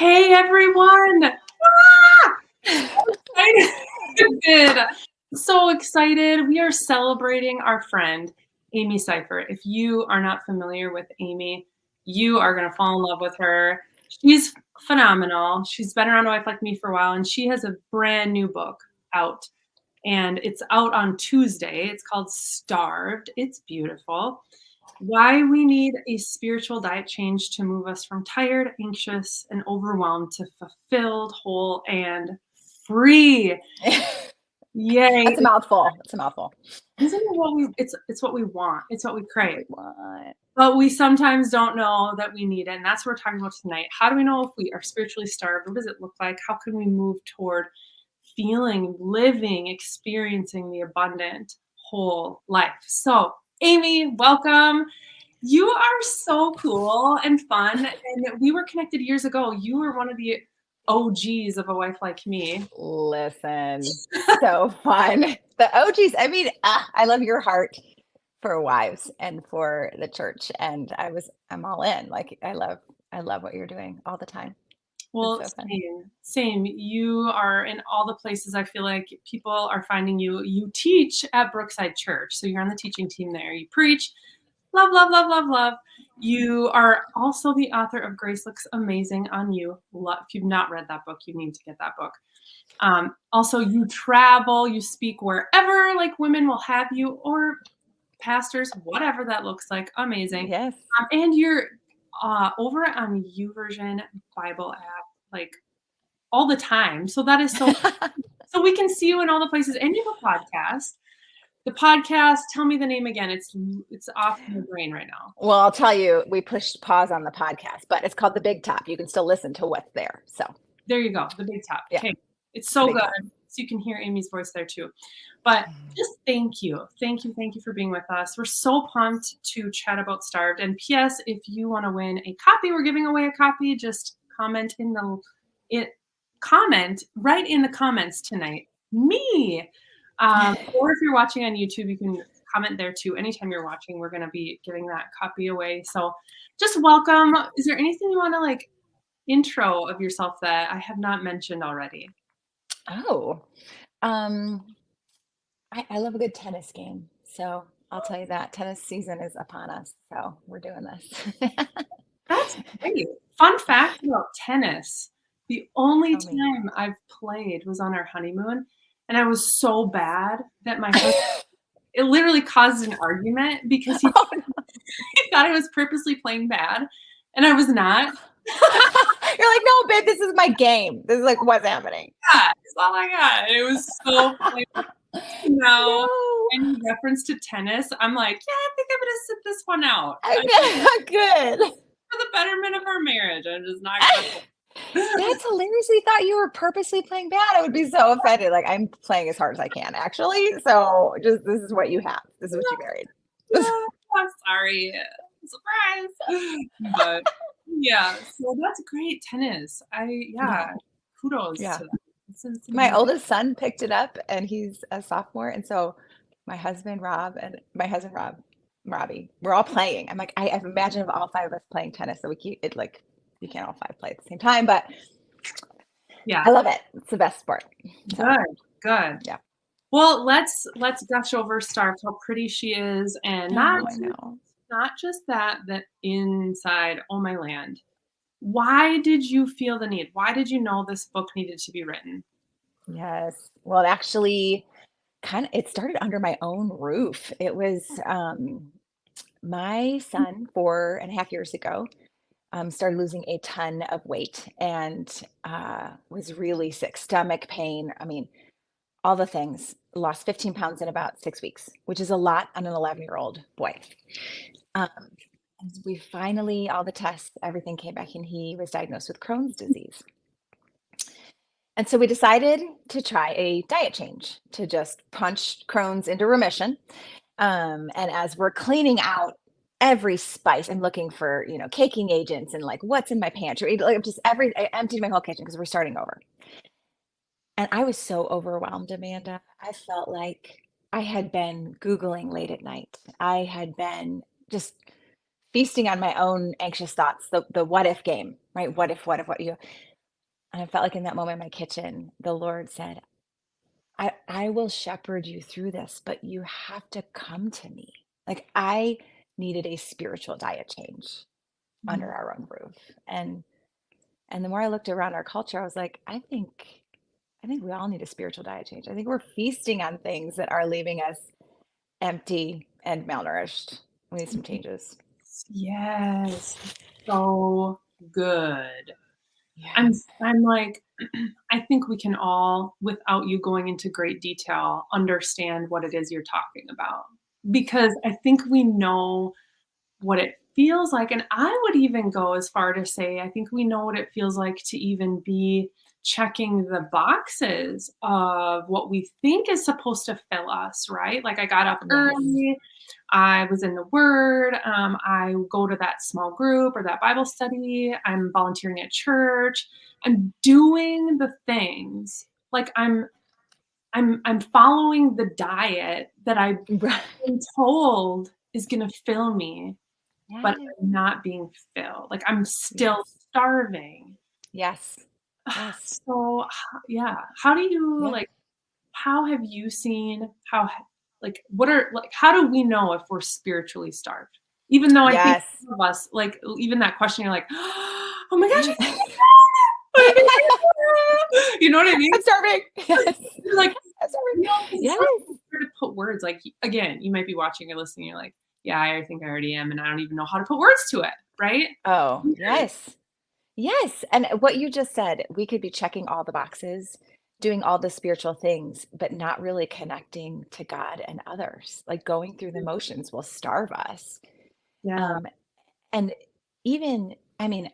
Hey everyone! Ah! Excited. So excited. We are celebrating our friend, Amy Seiffert. If you are not familiar with Amy, you are going to fall in love with her. She's phenomenal. She's been around a wife like me for a while, and she has a brand new book out. And it's out on Tuesday. It's called Starved. It's beautiful. Why we need a spiritual diet change to move us from tired, anxious, and overwhelmed to fulfilled, whole, and free. Yay. That's a mouthful. It's a mouthful. Isn't it it's what we want. It's what we crave. What? But we sometimes don't know that we need it. And that's what we're talking about tonight. How do we know if we are spiritually starved? What does it look like? How can we move toward feeling, living, experiencing the abundant whole life? So, Amy, welcome. You are so cool and fun. And we were connected years ago. You were one of the OGs of A Wife Like Me. Listen, so fun. The OGs. I mean, I love your heart for wives and for the church, and I'm all in. Like, I love what you're doing all the time. Well, It's so fun. same. You are in all the places I feel like people are finding you. You teach at Brookside Church, so you're on the teaching team there. You preach. Love, love, love, love, love. You are also the author of Grace Looks Amazing on You. If you've not read that book, you need to get that book. Also, you travel, you speak wherever, like women will have you, or pastors, whatever that looks like. Amazing. Yes. And you're over on YouVersion Bible app, like all the time. So that is so. So we can see you in all the places. And you have a podcast. The podcast, tell me the name again. It's off my brain right now. Well, I'll tell you, we pushed pause on the podcast, but it's called The Big Top. You can still listen to what's there. So there you go. The Big Top. Yeah. Okay. It's so good. Top. So you can hear Amy's voice there too. But just thank you. Thank you. Thank you for being with us. We're so pumped to chat about Starved. And P.S., if you want to win a copy, we're giving away a copy. Just comment right in the comments tonight. Me. Or if you're watching on YouTube, you can comment there too. Anytime you're watching, we're going to be giving that copy away. So just welcome. Is there anything you want to intro of yourself that I have not mentioned already? Oh, I love a good tennis game. So I'll tell you that tennis season is upon us. So we're doing this. That's great. Fun fact about tennis. The only Tell me. time I've played was on our honeymoon, and I was so bad that my husband, it literally caused an argument because he thought I was purposely playing bad, and I was not. You're like, no, babe, this is my game. This is like what's happening. Yeah, it's all I got. It was so funny. No. Any reference to tennis, I'm like, yeah, I think I'm gonna sit this one out. Good. For the betterment of our marriage. I'm just not gonna. That's hilarious. We thought you were purposely playing bad. I would be so offended. Like, I'm playing as hard as I can, actually. So just this is what you have. This is what you married. Yeah, I'm sorry. Surprise. But yeah, so that's great tennis. Kudos to that. My oldest son picked it up and he's a sophomore. And so my husband, Robbie, we're all playing. I'm like, I imagine if all five of us playing tennis, so we keep it like, you can't all five play at the same time, but yeah, I love it. It's the best sport. So. Good. Yeah. Well, let's gush over Starved, how pretty she is, and not just that inside, oh my land. Why did you feel the need? Why did you know this book needed to be written? Yes. Well, actually, it started under my own roof. It was my son 4.5 years ago started losing a ton of weight and was really sick, stomach pain. I mean, all the things. Lost 15 pounds in about 6 weeks, which is a lot on an 11-year-old boy. And we finally, all the tests, everything came back, and he was diagnosed with Crohn's disease. And so we decided to try a diet change to just punch Crohn's into remission. And as we're cleaning out every spice, I'm looking for, caking agents and like what's in my pantry, like I emptied my whole kitchen because we're starting over. And I was so overwhelmed, Amanda. I felt like I had been Googling late at night. I had been just feasting on my own anxious thoughts, the what if game, right? What if, And I felt like in that moment in my kitchen, the Lord said, I will shepherd you through this, but you have to come to me. Like I needed a spiritual diet change under Mm. our own roof. And the more I looked around our culture, I was like, I think we all need a spiritual diet change. I think we're feasting on things that are leaving us empty and malnourished. We need some changes. Yes, so good. Yeah. I'm like, I think we can all, without you going into great detail, understand what it is you're talking about. Because I think we know what it feels like, and I would even go as far to say, I think we know what it feels like to even be checking the boxes of what we think is supposed to fill us, right? Like, I got up Yes. early, I was in the Word, I go to that small group or that Bible study, I'm volunteering at church, I'm doing the things, like, I'm following the diet that I've Right. been told is gonna fill me, but Yes. I'm not being filled, like, I'm still Yes. starving. Yes. Yes. So, yeah, how do you, Yeah. like, how have you seen how like, what are like, how do we know if we're spiritually starved? Even though I think Yes. some of us, like, even that question, you're like, "Oh my gosh, Yes. I think I" you know what I mean? I'm starving. Yes. You're like, I'm starving. you know, 'cause it's Yes. hard to put words, like, again, you might be watching or listening, you're like, "Yeah, I think I already am, and I don't even know how to put words to it," right? Oh, yes. Yes. And what you just said, we could be checking all the boxes, doing all the spiritual things, but not really connecting to God and others. Like going through the motions will starve us. Yeah. Um, and even, I mean,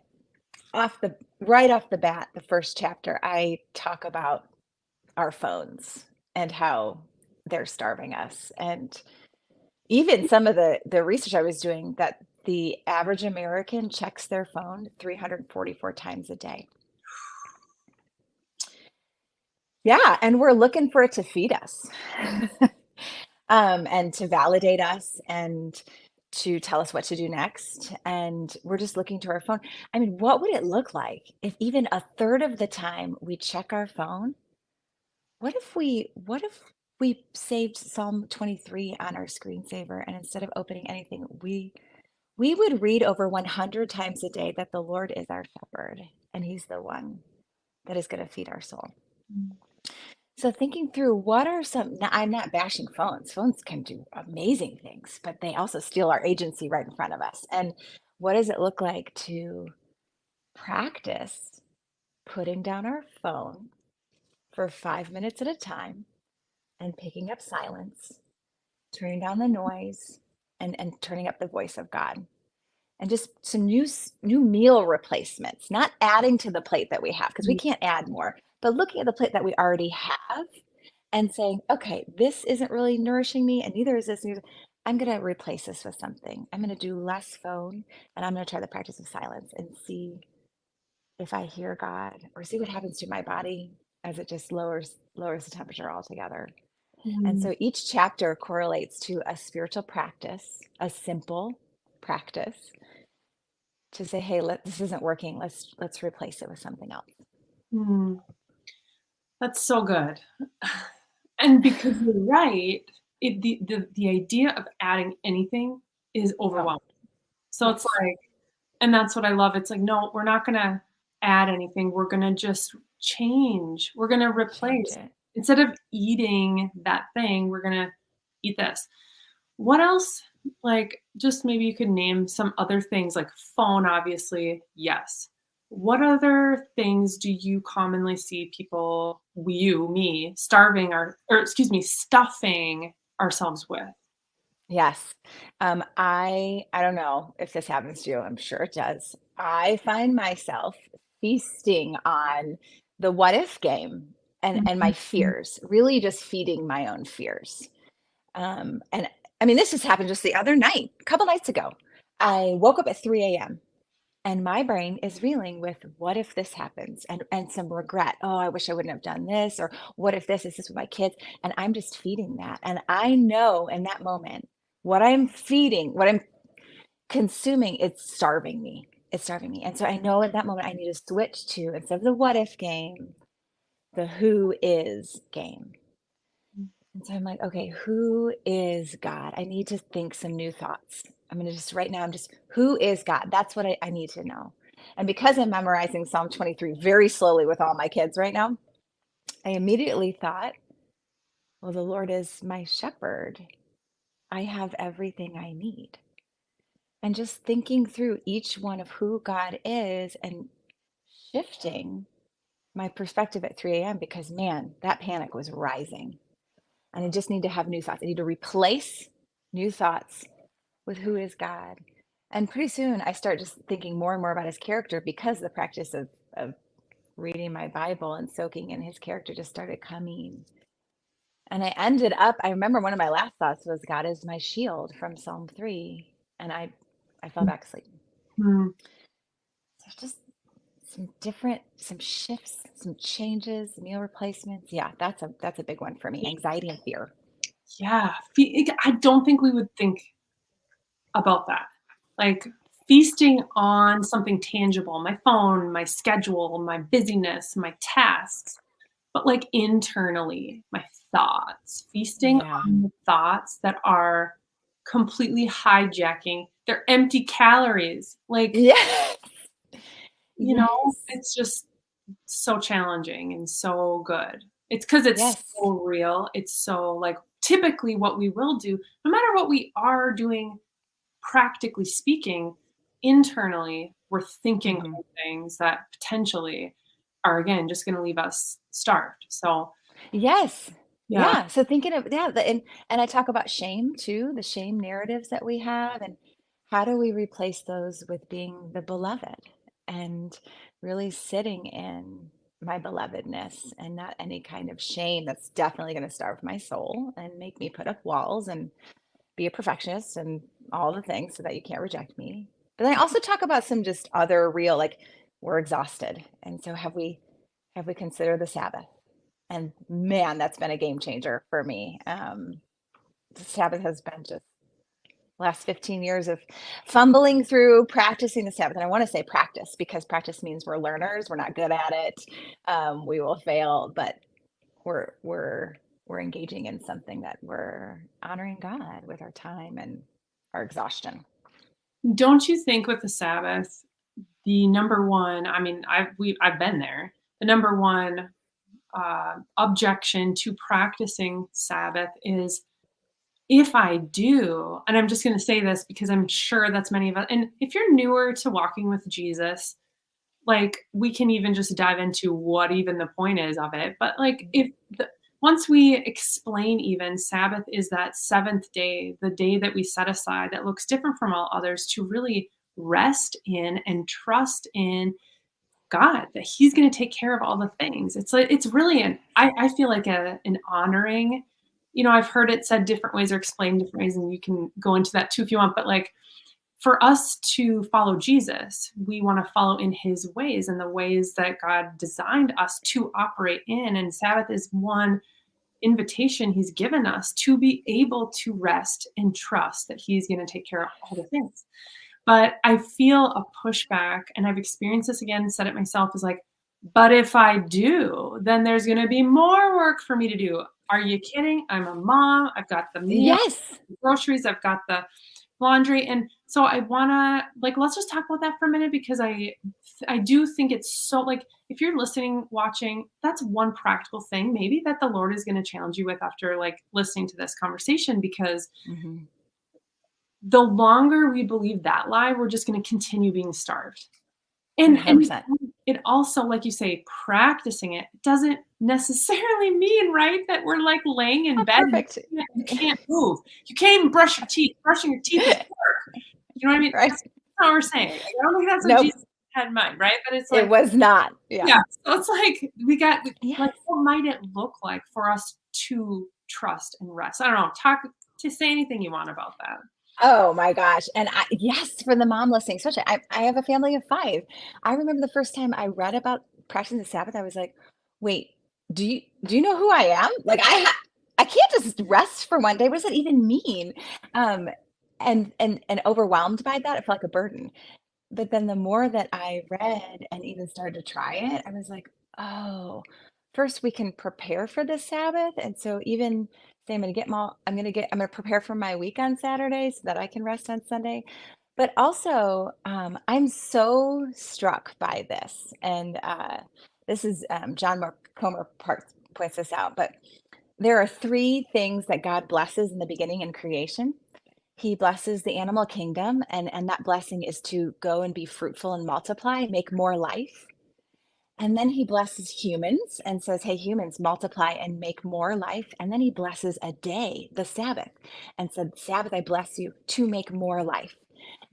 right off the bat, the first chapter, I talk about our phones and how they're starving us. And even some of the research I was doing that the average American checks their phone 344 times a day. Yeah, and we're looking for it to feed us, and to validate us and to tell us what to do next, and we're just looking to our phone. I mean, what would it look like if even a third of the time we check our phone, what if we saved Psalm 23 on our screensaver, and instead of opening anything, we would read over 100 times a day that the Lord is our shepherd, and he's the one that is gonna feed our soul. Mm. So thinking through what are some, now, I'm not bashing phones. Phones can do amazing things, but they also steal our agency right in front of us. And what does it look like to practice putting down our phone for 5 minutes at a time and picking up silence, turning down the noise, and turning up the voice of God? And just some new meal replacements, not adding to the plate that we have because we can't add more, but looking at the plate that we already have and saying, okay, this isn't really nourishing me, and neither is this. I'm going to replace this with something. I'm going to do less phone, and I'm going to try the practice of silence and see if I hear God or see what happens to my body as it just lowers the temperature altogether. And Mm. so each chapter correlates to a spiritual practice, a simple practice to say, hey, this isn't working. Let's replace it with something else. Mm. That's so good. And because you're right, the idea of adding anything is Oh, overwhelming. So it's yes. like, and that's what I love. It's like, no, we're not gonna add anything. We're gonna just change. We're gonna Change replace. it. Instead of eating that thing, we're gonna eat this. What else? Like, just maybe you could name some other things, like phone, obviously, yes. What other things do you commonly see people, you, me, starving or excuse me, stuffing ourselves with? Yes. I don't know if this happens to you. I'm sure it does. I find myself feasting on the what if game and my Mhm. fears, really just feeding my own fears. And I mean, this just happened just the other night, a couple nights ago. I woke up at 3 a.m. and my brain is reeling with what if this happens and some regret. Oh, I wish I wouldn't have done this, or what if this is this with my kids? And I'm just feeding that. And I know in that moment what I'm feeding, what I'm consuming, it's starving me. it's starving me. And so I know at that moment I need to switch to, instead of the what if game, the who is game. And so I'm like, okay, who is God? I need to think some new thoughts. I'm going to just right now, I'm just, who is God? That's what I need to know. And because I'm memorizing Psalm 23 very slowly with all my kids right now, I immediately thought, well, the Lord is my shepherd. I have everything I need. And just thinking through each one of who God is and shifting my perspective at 3 a.m. because, man, that panic was rising. And I just need to have new thoughts. I need to replace new thoughts with who is God. And pretty soon I start just thinking more and more about his character because the practice of reading my Bible and soaking in his character just started coming. And I ended up, I remember one of my last thoughts was, God is my shield from Psalm 3. And I fell back asleep. Mm. So just some shifts, some changes, meal replacements. Yeah, that's a big one for me. Anxiety and fear. Yeah, I don't think we would think about that. Like, feasting on something tangible, my phone, my schedule, my busyness, my tasks, but, like, internally, my thoughts, feasting Yeah. on the thoughts that are completely hijacking, they're empty calories, like, Yes. Yes. it's just so challenging and so good. It's because it's Yes. so real, it's so, like, typically what we will do, no matter what we are doing, practically speaking, internally, we're thinking Mhm. of things that potentially are, again, just gonna leave us starved. So, Yes. yeah. Yeah, so thinking of, yeah, and I talk about shame too, the shame narratives that we have, and how do we replace those with being the beloved and really sitting in my belovedness and not any kind of shame that's definitely gonna starve my soul and make me put up walls and be a perfectionist and all the things so that you can't reject me. But then I also talk about some just other real, like, we're exhausted. And so have we considered the Sabbath? And man, that's been a game changer for me. The Sabbath has been just last 15 years of fumbling through practicing the Sabbath. And I want to say practice because practice means we're learners. We're not good at it. We will fail, but we're we're engaging in something that we're honoring God with our time and our exhaustion. Don't you think with the Sabbath, the number one, I mean, I've been there. The number one, objection to practicing Sabbath is, if I do, and I'm just gonna say this because I'm sure that's many of us, and if you're newer to walking with Jesus, like, we can even just dive into what even the point is of it. But, like, if the once we explain, even Sabbath is that seventh day, the day that we set aside that looks different from all others, to really rest in and trust in God, that He's gonna take care of all the things. It's like, it's really I feel like an honoring. I've heard it said different ways or explained different ways, and you can go into that too if you want. But, like, for us to follow Jesus, we want to follow in his ways and the ways that God designed us to operate in. And Sabbath is one invitation he's given us to be able to rest and trust that he's going to take care of all the things. But I feel a pushback, and I've experienced this again, said it myself, is like, but if I do, then there's going to be more work for me to do. Are you kidding? I'm a mom. I've got the meal, Yes. groceries, I've got the laundry. And so I wanna, like, let's just talk about that for a minute, because I do think it's so, like, if you're listening, watching, that's one practical thing maybe that the Lord is gonna challenge you with after, like, listening to this conversation, because Hmm. the longer we believe that lie, we're just gonna continue being starved. And 100%. it also, like you say, practicing it doesn't necessarily mean, right, that we're, like, laying in Oh, bed and perfect. you can't move. You can't even brush your teeth. Brushing your teeth is work. You know what I mean? Right. That's not what we're saying. Like, I don't think that's what Nope. Jesus had in mind, right? But it's It like, was not. Yeah. yeah, so it's like like, Yes. what might it look like for us to trust and rest? I don't know. Talk to say anything you want about that. Oh my gosh. And yes, for the mom listening, especially, I have a family of 5. I remember the first time I read about practicing the Sabbath, I was like, wait, do you know who I am? Like, I can't just rest for one day. What does that even mean? Um, and overwhelmed by that, it felt like a burden. but then the more that I read and even started to try it, I was like, oh, first we can prepare for the Sabbath. And so even say I'm gonna prepare for my week on Saturday so that I can rest on Sunday. But also, I'm so struck by this, and this is John Comer points this out. But there are three things that God blesses in the beginning in creation. He blesses the animal kingdom, and that blessing is to go and be fruitful and multiply, make more life. And then he blesses humans and says, hey, humans, multiply and make more life. And then he blesses a day, the Sabbath, and said, Sabbath, I bless you to make more life.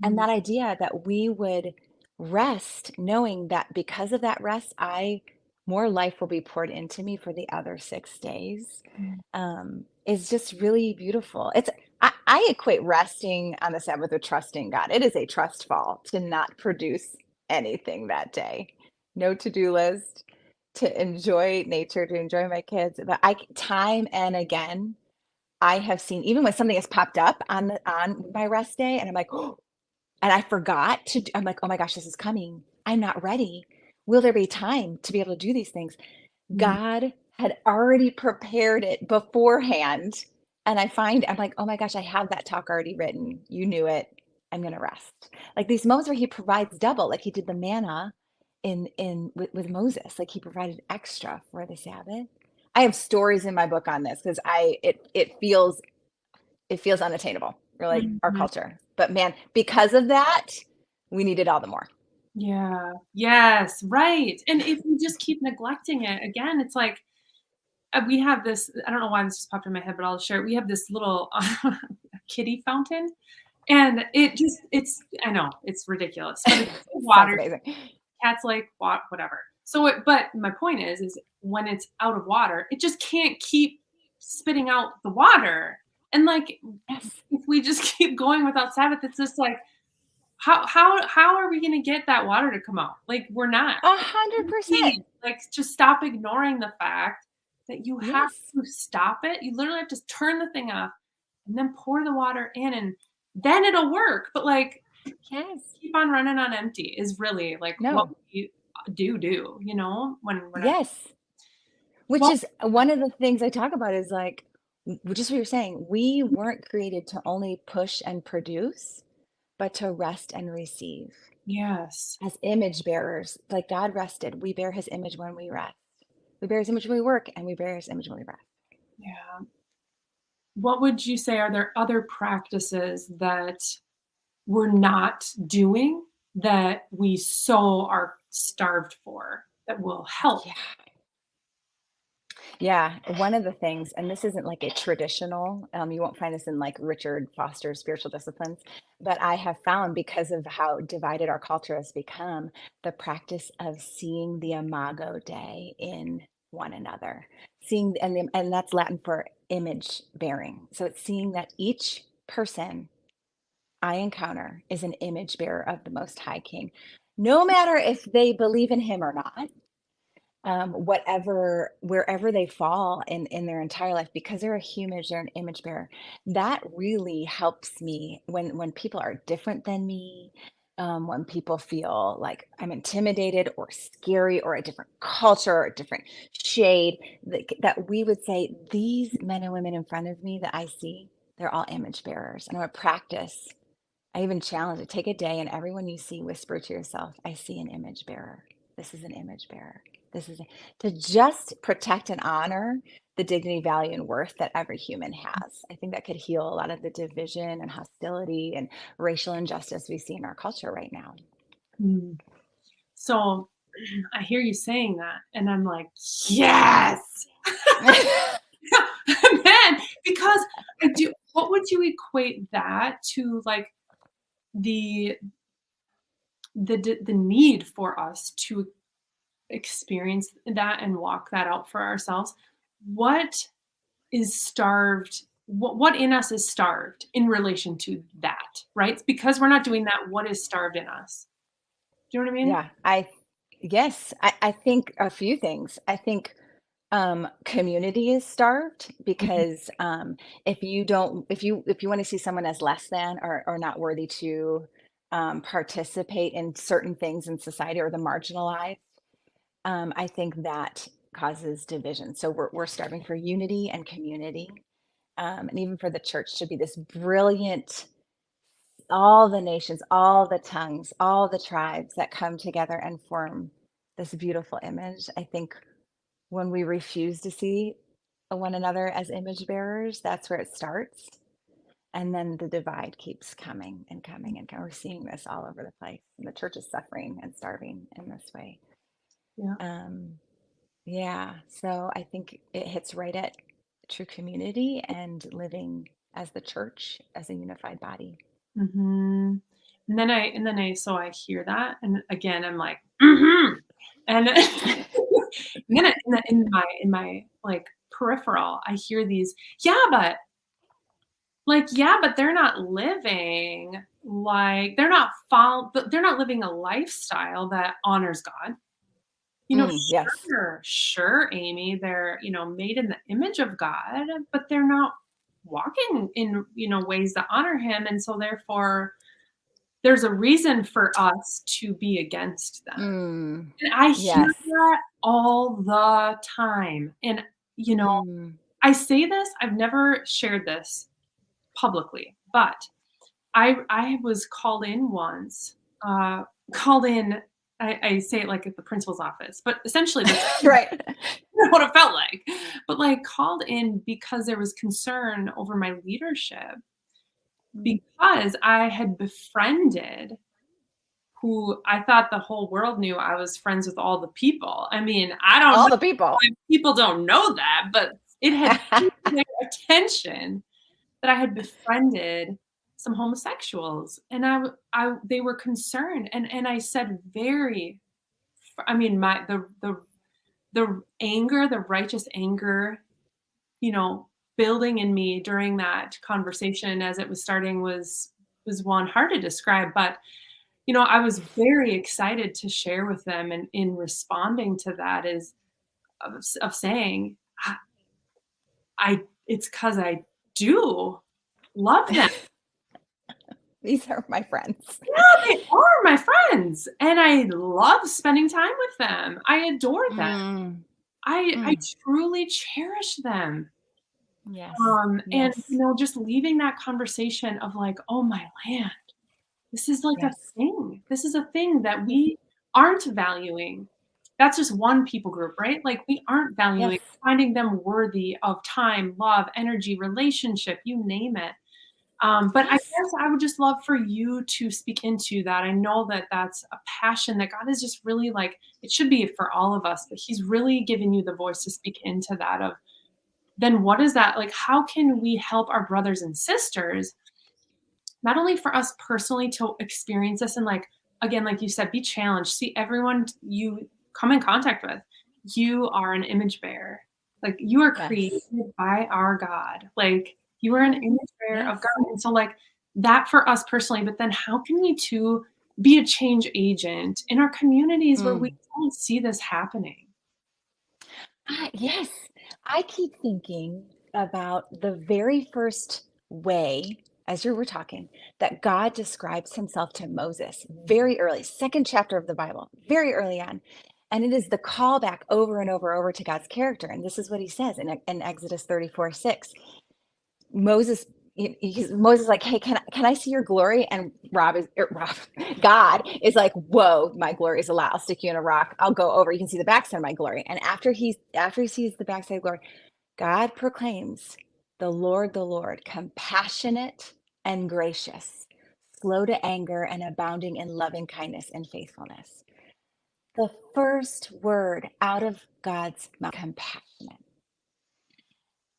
And Mm, that idea that we would rest, knowing that because of that rest, I more life will be poured into me for the other 6 days, mm, is just really beautiful. I equate resting on the Sabbath with trusting God. It is a trust fall to not produce anything that day. No to-do list, to enjoy nature, to enjoy my kids. But time and again, I have seen, even when something has popped up on my rest day, and I'm like, oh, and I forgot I'm like, oh my gosh, this is coming. I'm not ready. Will there be time to be able to do these things? mm, God had already prepared it beforehand. And I'm like, oh my gosh, I have that talk already written. You knew it. I'm gonna rest. Like these moments where he provides double, like he did the manna with Moses, like he provided extra for the Sabbath. I have stories in my book on this because it feels unattainable, really, our mhm. culture. But man, because of that, we need it all the more. Yeah. Yes, right, and if we just keep neglecting it, again, it's like, we have this I don't know why this just popped in my head, but I'll share it. We have this little kiddie fountain, and it's I know, it's ridiculous, but it's Sounds water. amazing. Cats like whatever. So but my point is when it's out of water, it just can't keep spitting out the water. And like Yes, if we just keep going without Sabbath, it's just like how are we gonna get that water to come out? Like we're not. 100%. Like just stop ignoring the fact that you have Yes, to stop it. You literally have to turn the thing off and then pour the water in and then it'll work. But like yes. keep on running on empty is really like what No, we when we're not yes. Which well, is one of the things I talk about is like, just what you're saying, we weren't created to only push and produce, but to rest and receive. yes. As image bearers, like God rested, we bear his image when we rest. We bear his image when we work, and we bear his image when we rest. Yeah. What would you say are there other practices that we're not doing that we so are starved for that will help? Yeah. Yeah, one of the things, and this isn't like a traditional, you won't find this in like Richard Foster's spiritual disciplines, but I have found because of how divided our culture has become, the practice of seeing the imago Dei in one another, and that's Latin for image bearing. So it's seeing that each person I encounter is an image bearer of the Most High King, no matter if they believe in him or not, wherever they fall in their entire life, because they're a human, they're an image bearer. That really helps me when people are different than me, when people feel like I'm intimidated or scary or a different culture or a different shade, that we would say, these men and women in front of me that I see, they're all image bearers. And I would practice. I even challenge it. Take a day and everyone you see, whisper to yourself, I see an image bearer. This is an image bearer. This is to just protect and honor the dignity, value, and worth that every human has. I think that could heal a lot of the division and hostility and racial injustice we see in our culture right now. Mm. So, I hear you saying that, and I'm like, "Yes!" Man, because I do what would you equate that to, like, the the need for us to experience that and walk that out for ourselves? What is starved what in us is starved in relation to that, right? It's because we're not doing that, what is starved in us? Do you know what I mean? Yeah, yes, I think a few things. I think community is starved Mhm, because if you don't if you want to see someone as less than or not worthy to participate in certain things in society or the marginalized, I think that causes division. So we're starving for unity and community, and even for the church to be this brilliant, all the nations, all the tongues, all the tribes that come together and form this beautiful image. I think when we refuse to see one another as image bearers, that's where it starts. And then the divide keeps coming and coming and coming. We're seeing this all over the place. And the church is suffering and starving in this way. Yeah. Um, yeah, so I think it hits right at true community and living as the church, as a unified body. Mhm. So I hear that, and again, I'm like, "Mhm." And then in my, like, peripheral, I hear these, "Yeah, but" like, "Yeah, but they're not living like they're not living a lifestyle that honors God." You know, Yes. sure, Amy, they're, made in the image of God, but they're not walking in, ways that honor him, and so therefore there's a reason for us to be against them. Mm, And I hear yes. that all the time. And, you know, Mm. I say this, I've never shared this publicly, but I was called in once, called in I say it like at the principal's office, but essentially that's Right. what it felt like. But, like, called in because there was concern over my leadership Mm. because I had befriended who I thought the whole world knew I was friends with all the people. I mean, I don't All know the people. if people don't know that, but it had come to their attention that I had befriended some homosexuals, and they were concerned, and I said very I mean, the anger, the righteous anger, you know, building in me during that conversation as it was starting was one hard to describe, but I was very excited to share with them, and in responding to that is of saying, I it's because I do love them. These are my friends. Yeah, they are my friends, and I love spending time with them. I adore them. Mm, I mm. truly cherish them. Yes. And, Yes. just leaving that conversation of like, "Oh my land, this is like a Yes. thing. This is a thing that Yes. we aren't valuing." That's just one people group, right? Like, we aren't Yes. valuing finding them worthy of time, love, energy, relationship, you name it. But I Yes. guess I would just love for you to speak into that. I know that that's a passion that God is just really like it should be for all of us, but He's really given you the voice to speak into that of then what is that like, how can we help our brothers and sisters not only for us personally to experience this and like again, like you said, be challenged. See everyone you come in contact with. You are an image bearer. Like you are created Yes. by our God. Like you are an Mhm. image bearer of Yes. God. And so like that for us personally, but then how can we too be a change agent in our communities where we Mm. don't see this happening? Yes. I keep thinking about the very first way, as you were talking, that God describes himself to Moses very early, second chapter of the Bible, very early on. And it is the callback over and over to God's character. And this is what he says in Exodus 34:6. Moses, Moses is like, hey, can I see your glory? And God is like, whoa, my glory is a lot. I'll stick you in a rock. I'll go over. You can see the backside of my glory. And after he sees the backside of glory, God proclaims, the Lord, compassionate and gracious, slow to anger and abounding in loving kindness and faithfulness. The first word out of God's mouth, compassionate.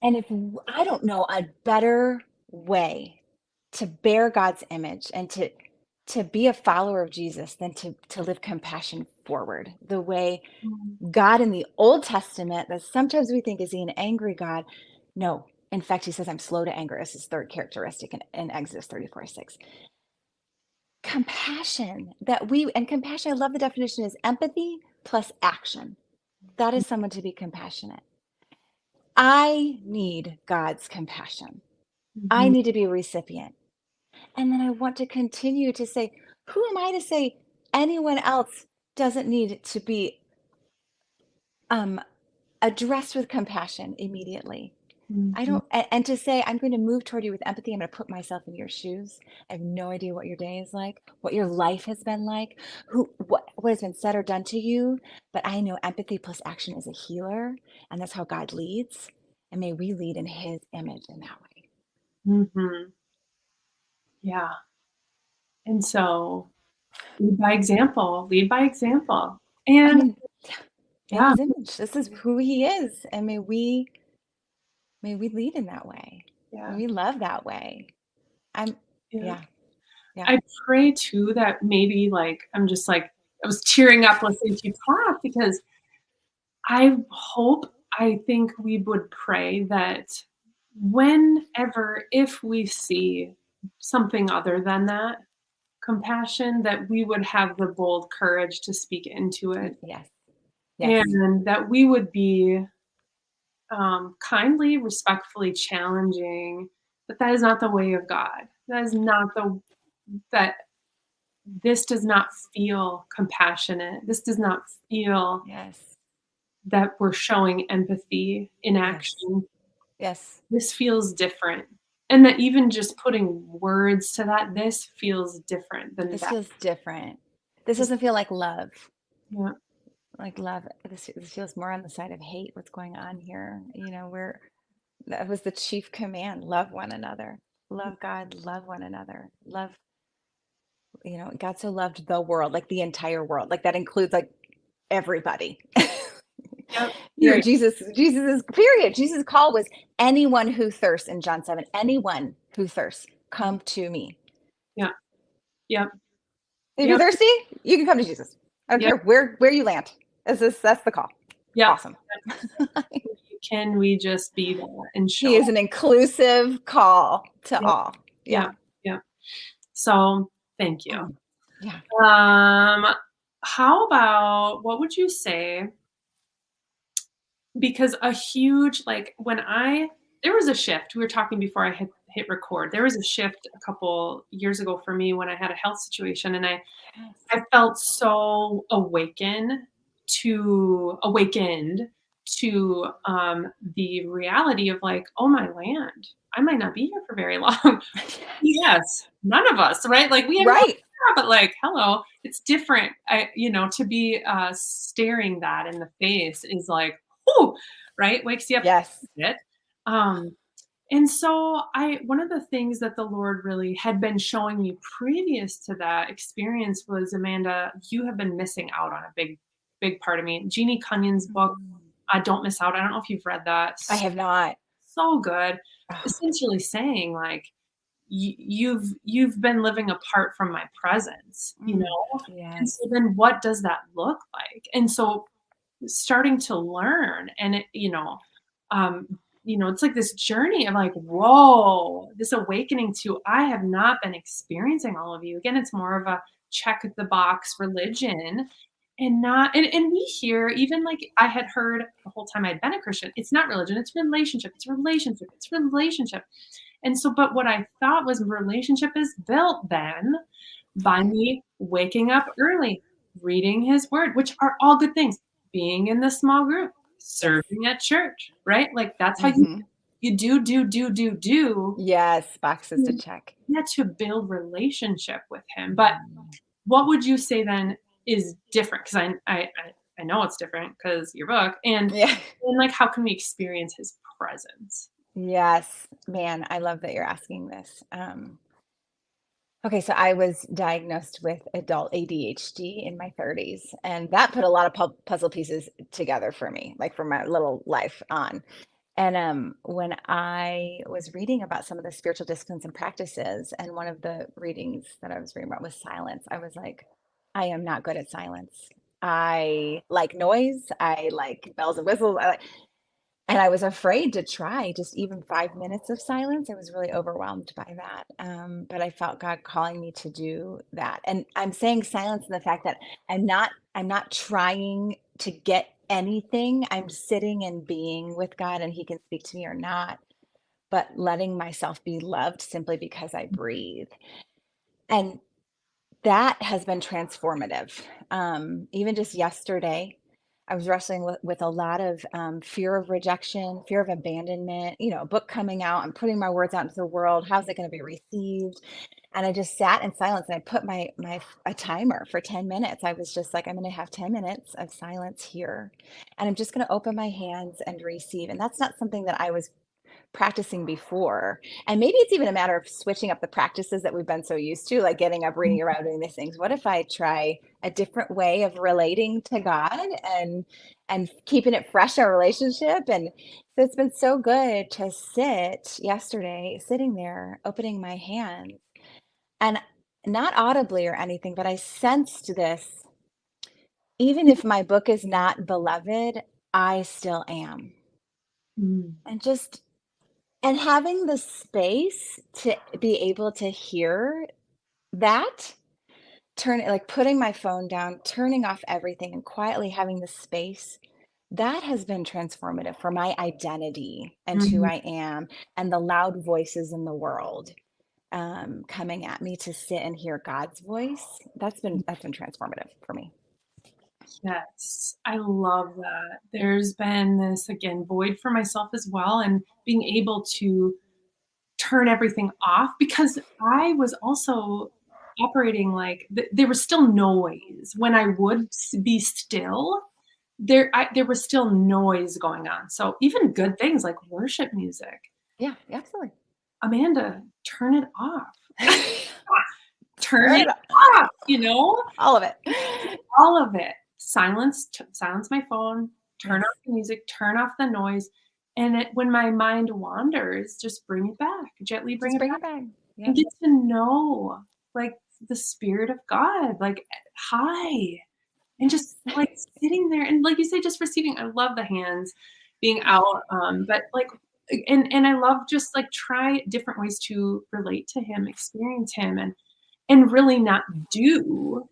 And if I don't know a better way to bear God's image and to be a follower of Jesus than to live compassion forward, the way Mm, God in the Old Testament that sometimes we think is he an angry God. No, in fact, he says, I'm slow to anger. This is third characteristic in Exodus 34:6. Compassion and compassion, I love the definition is empathy plus action. That is someone to be compassionate. I need God's compassion. I mhm, need to be a recipient. And then I want to continue to say, who am I to say anyone else doesn't need to be um, addressed with compassion immediately? I Mhm. don't, and to say, I'm going to move toward you with empathy. I'm going to put myself in your shoes. I have no idea what your day is like, what your life has been like, what has been said or done to you. But I know empathy plus action is a healer, and that's how God leads. And may we lead in his image in that way. Mhm. Yeah. And so lead by example, lead by example. I And mean, in yeah, his image, this is who he is. And may we lead in that way. May yeah, we love that way. I'm, yeah. yeah, yeah. I pray too that maybe like I'm just like I was tearing up listening to you talk because I hope, I think we would pray that whenever, if we see something other than that compassion, that we would have the bold courage to speak into it Yes, yes, and that we would be kindly, respectfully challenging that that is not the way of God. That is not the that this does not feel compassionate. This does not feel yes, that we're showing empathy in yes, action. yes. This feels different. And that even just putting words to that, this feels different than This that. feels different. This This doesn't feel like love. yeah, Like love. This feels more on the side of hate. What's going on here? That was the chief command. Love one another. Love God, love one another. God so loved the world, like the entire world. Like that includes like everybody. yep, period. Jesus's period. Jesus' call was anyone who thirsts in John 7. Anyone who thirsts, come to me. Yeah, yep, If you're yep, thirsty, you can come to Jesus. I don't yep, care where you land. That's the call. yep. Awesome. Can we just be there and He show is an inclusive call to yep, all. yep, Yeah. yep. So, thank you. Mm. Yeah. Um, how about what would you say because a huge like when I there was a shift. We were talking before I hit record. There was a shift a couple years ago for me when I had a health situation and Yes. I felt so awakened to the reality of like, oh my land, I might not be here for very long. Yes, none of us, right? Like we have no Right. idea, but like, hello, it's different. To be staring that in the face is like, whoo, right? Wakes you up Yes. a bit. Um, and so one of the things that the Lord really had been showing me previous to that experience was, Amanda, you have been missing out on a big part of me. Jeannie Cunyon's book, Mm. Don't Miss Out. I don't know if you've read that. I have not. So good. Oh, Essentially saying like you've been living apart from my presence, and yes. so then what does that look like? And so starting to learn and um it's like this journey of like, whoa, this awakening to I have not been experiencing all of you again. It's more of a check the box religion and not and we hear, even like I had heard the whole time I'd been a Christian, it's not religion, it's relationship, it's relationship, it's relationship. And so, but what I thought was relationship is built then by me waking up early, reading his word, which are all good things, being in the small group, Yes. serving at church, right? Like that's how Hmm. you do Yes. Boxes to check. to build relationship with him. But Mm. what would you say then is different? Because I know it's different because your book Yeah. and like how can we experience his presence? Yes. Man, I love that you're asking this. Okay, so I was diagnosed with adult ADHD in my 30s, and that put a lot of puzzle pieces together for me, like for my little life on. And when I was reading about some of the spiritual disciplines and practices, and one of the readings that I was reading about was silence, I was like, I am not good at silence. I like noise. I like bells and whistles. And I was afraid to try just even 5 minutes of silence. I was really overwhelmed by that. But I felt God calling me to do that. And I'm saying silence in the fact that I'm not trying to get anything. I'm sitting and being with God and he can speak to me or not, but letting myself be loved simply because I breathe. And That has been transformative. Even just yesterday, I was wrestling with a lot of fear of rejection, fear of abandonment, you know, a book coming out, I'm putting my words out into the world. How's it going to be received? And I just sat in silence and I put a timer for 10 minutes. I was just like, I'm going to have 10 minutes of silence here. And I'm just going to open my hands and receive. And that's not something that I was practicing before. And maybe it's even a matter of switching up the practices that we've been so used to, like getting up, reading around, doing these things. What if I try a different way of relating to God and keeping it fresh, our relationship? And so it's been so good to sit yesterday, sitting there, opening my hands, and not audibly or anything, but I sensed this. Even if my book is not beloved, I still am. Mm. And just And having the space to be able to hear that, like putting my phone down, turning off everything and quietly having the space, that has been transformative for my identity and who Mhm. I am and the loud voices in the world coming at me to sit and hear God's voice. That's been transformative for me. Yes, I love that. There's been this, again, void for myself as well, and being able to turn everything off because I was also operating like there was still noise. When I would be still, there was still noise going on. So even good things like worship music, Yeah, absolutely. Amanda, turn it off. Turn Turn it it up. off, you know? All of it. All of it. Silence my phone, turn Yes. off the music, turn off the noise, and when my mind wanders, just bring it back, gently bring Just it bring back, it back. and Yep. get to know, like, the spirit of God, like, hi, and just, Yes. like, sitting there and like you say, just receiving. I love the hands being out, but, like, and I love just, like, try different ways to relate to Him, experience Him, and really not do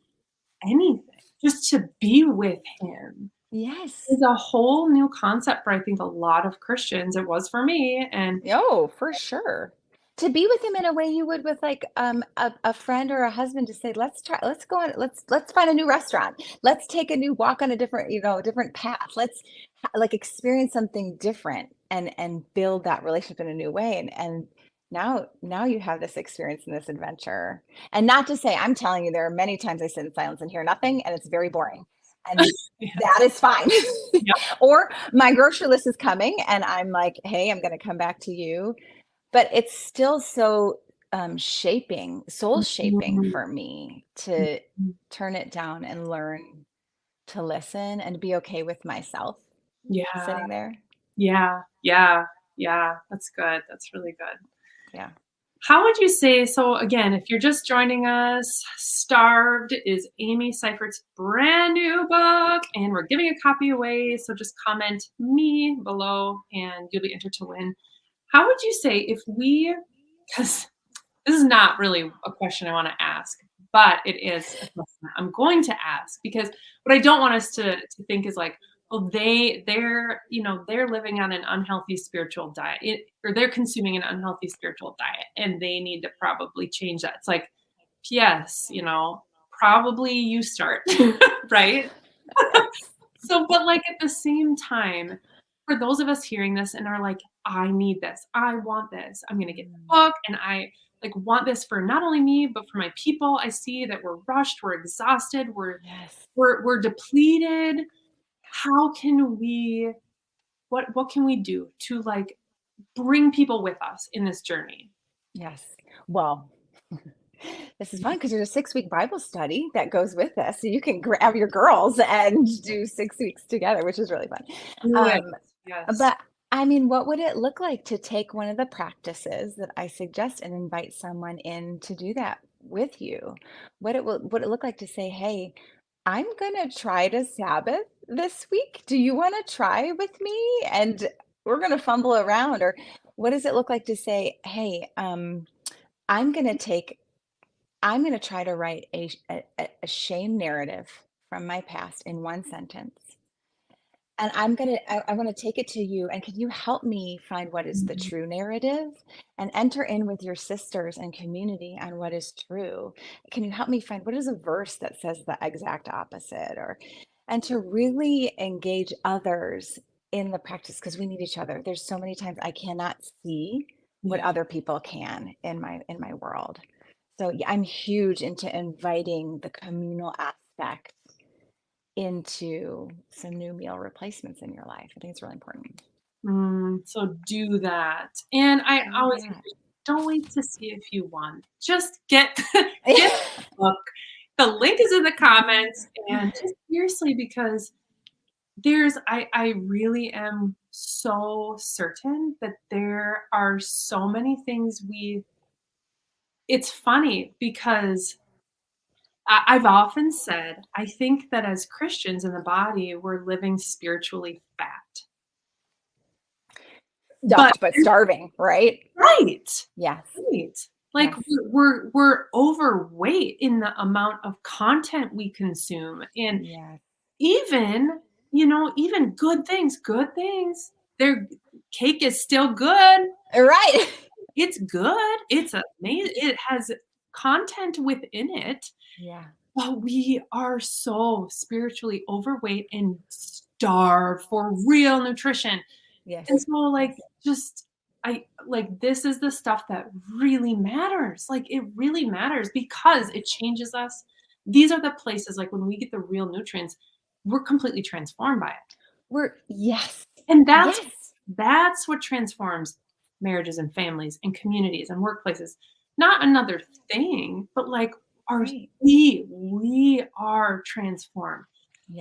anything, just to be with Him Yes. is a whole new concept for, I think, a lot of Christians. It was for me, and Oh, for sure. To be with him in a way you would with like a friend or a husband to say, let's go on, let's find a new restaurant. Let's take a new walk on a different, different path. Let's like experience something different and build that relationship in a new way. And now you have this experience and this adventure. And not to say, I'm telling you, there are many times I sit in silence and hear nothing, and it's very boring. And that yes. is fine. Yep. Or my grocery list is coming and I'm like, hey, I'm going to come back to you. But it's still so soul shaping Mhm. for me to Mhm. turn it down and learn to listen and be okay with myself Yeah, sitting there. yeah, yeah, yeah, that's good, that's really good. Yeah. How would you say so again, if you're just joining us, Starved is Amy Seifert's brand new book, and we're giving a copy away, so just comment "me" below, and you'll be entered to win. How would you say if we 'cause this is not really a question I wanna ask, but it is a question I'm going to ask because what I don't want us to think is like, "Oh, they're living on an unhealthy spiritual diet, or they're consuming an unhealthy spiritual diet, and they need to probably change that." It's like, "Yes, probably you start," right? Yes. So, but, like, at the same time, for those of us hearing this and are like, "I need this. I want this. I'm gonna get the Mm. book, and I, like, want this for not only me, but for my people." I see that we're rushed, we're exhausted, Yes. we're depleted. How can we what can we do to, like, bring people with us in this journey? Yes. Well, this is fun because there's a 6-week Bible study that goes with this. So you can grab your girls and do 6 weeks together, which is really fun. Do it. Um, Yes. But I mean, what would it look like to take one of the practices that I suggest and invite someone in to do that with you? Would it look like to say, "Hey, I'm gonna try to Sabbath this week. Do you want to try with me?" And we're gonna fumble around. Or what does it look like to say, "Hey, I'm gonna take I'm gonna try to write a shame narrative from my past in one sentence." And I want to take it to you. And can you help me find what is the true narrative and enter in with your sisters and community on what is true? Can you help me find what is a verse that says the exact opposite, or and to really engage others in the practice, because we need each other. There's so many times I cannot see what Yeah. other people can in my world. So yeah, I'm huge into inviting the communal aspect into some new meal replacements in your life. I think it's really important. So do that. And I Do always that. don't wait to see if you won. Just get get the book. The link is in the comments, and just seriously, because I really am so certain that there are so many things it's funny because I've often said, I think that as Christians in the body, we're living spiritually fat. But Stuffed but starving, right? right, Yes. right. Like, Yes. we're overweight in the amount of content we consume, and Yes. even, even good things, their cake is still good. Right. It's good. It's amazing. It has content within it, Yeah. but we are so spiritually overweight and starved for real nutrition. And Yes. so, like, Yes. just this is the stuff that really matters. Like, it really matters because it changes us. These are the places, like, when we get the real nutrients, we're completely transformed by it. Yes. And Yes. that's what transforms marriages and families and communities and workplaces. Not another thing, but, like, our Right. we are transformed.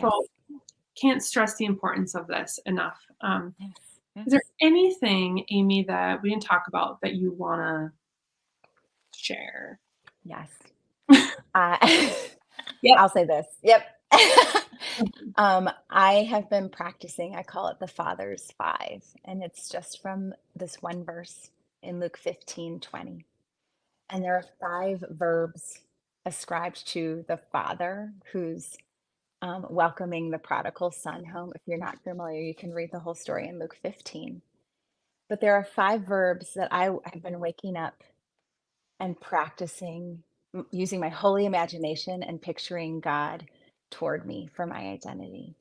So, Yes. can't stress the importance of this enough. Yes. Is there Yes. anything, Amy, that we didn't talk about that you wanna share? Yes. Uh, Yep. I'll say this. Yep. I have been practicing, I call it the Father's Five, and it's just from this one verse in Luke 15:20. And there are five verbs ascribed to the Father who's welcoming the prodigal son home. If you're not familiar, you can read the whole story in Luke 15. But there are five verbs that I have been waking up and practicing using my holy imagination and picturing God toward me for my identity.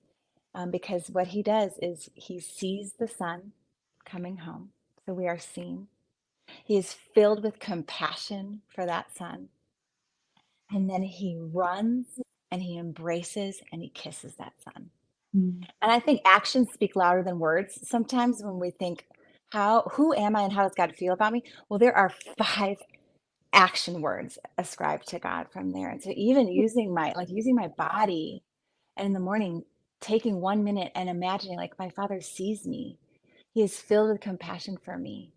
Because what he does is he sees the son coming home. So we are seen. He is filled with compassion for that son. And then he runs and he embraces and he kisses that son. Mm. And I think actions speak louder than words sometimes when we think, who am I and how does God feel about me? Well, there are five action words ascribed to God from there. And so even using my body and in the morning, taking 1 minute and imagining like my father sees me. He is filled with compassion for me.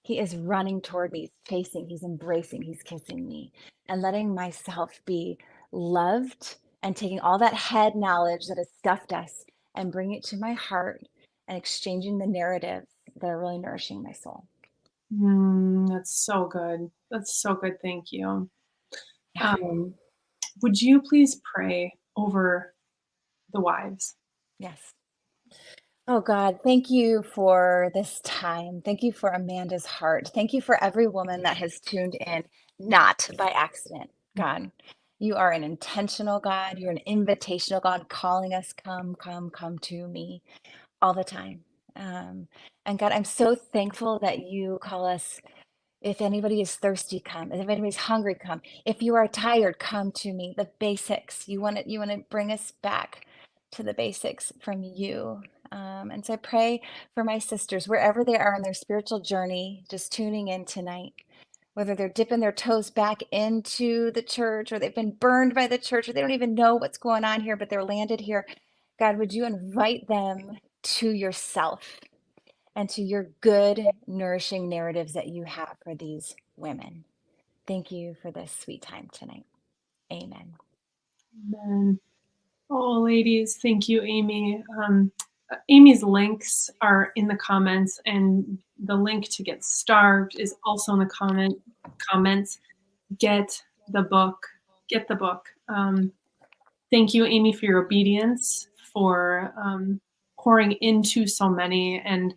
He is running toward me, he's chasing, he's embracing, he's kissing me, and letting myself be loved and taking all that head knowledge that has stuffed us and bringing it to my heart and exchanging the narratives that are really nourishing my soul. That's so good. That's so good, thank you. Yeah. Um, would you please pray over the wives? Yes. Oh God, thank you for this time. Thank you for Amanda's heart. Thank you for every woman that has tuned in, not by accident. God, you are an intentional God. You're an invitational God calling us, come, come, come to me all the time. Um, and God, I'm so thankful that you call us, if anybody is thirsty, come. If anybody's hungry, come. If you are tired, come to me. The basics. You want to bring us back to the basics from you. And so I pray for my sisters, wherever they are on their spiritual journey, just tuning in tonight, whether they're dipping their toes back into the church or they've been burned by the church or they don't even know what's going on here, but they're landed here. God, would you invite them to yourself and to your good, nourishing narratives that you have for these women? Thank you for this sweet time tonight. Amen. Amen. Oh, ladies, thank you, Amy. Amy's links are in the comments, and the link to get starved is also in the comments. Get the book. Get the book. Thank you, Amy, for your obedience, for pouring into so many. And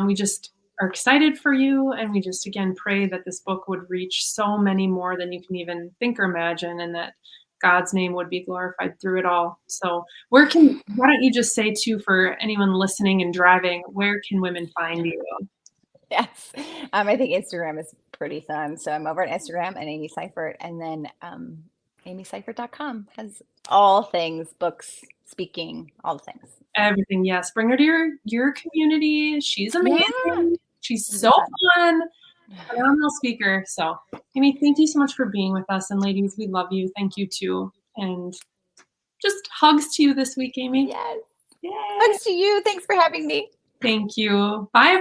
we just are excited for you. And we just, again, pray that this book would reach so many more than you can even think or imagine, and that God's name would be glorified through it all. So why don't you just say too, for anyone listening and driving, where can women find you? Yes. I think Instagram is pretty fun. So I'm over on Instagram and Amy Seiffert, and then amyseiffert.com has all things, books, speaking, all the things. Everything, yes. Bring her to your community. She's Yeah, amazing. She's it'll be so fun. fun, phenomenal speaker. So, Amy, thank you so much for being with us. And ladies, we love you. Thank you too. And just hugs to you this week, Amy. Yes. Yay. Hugs to you. Thanks for having me. Thank you. Bye, everyone.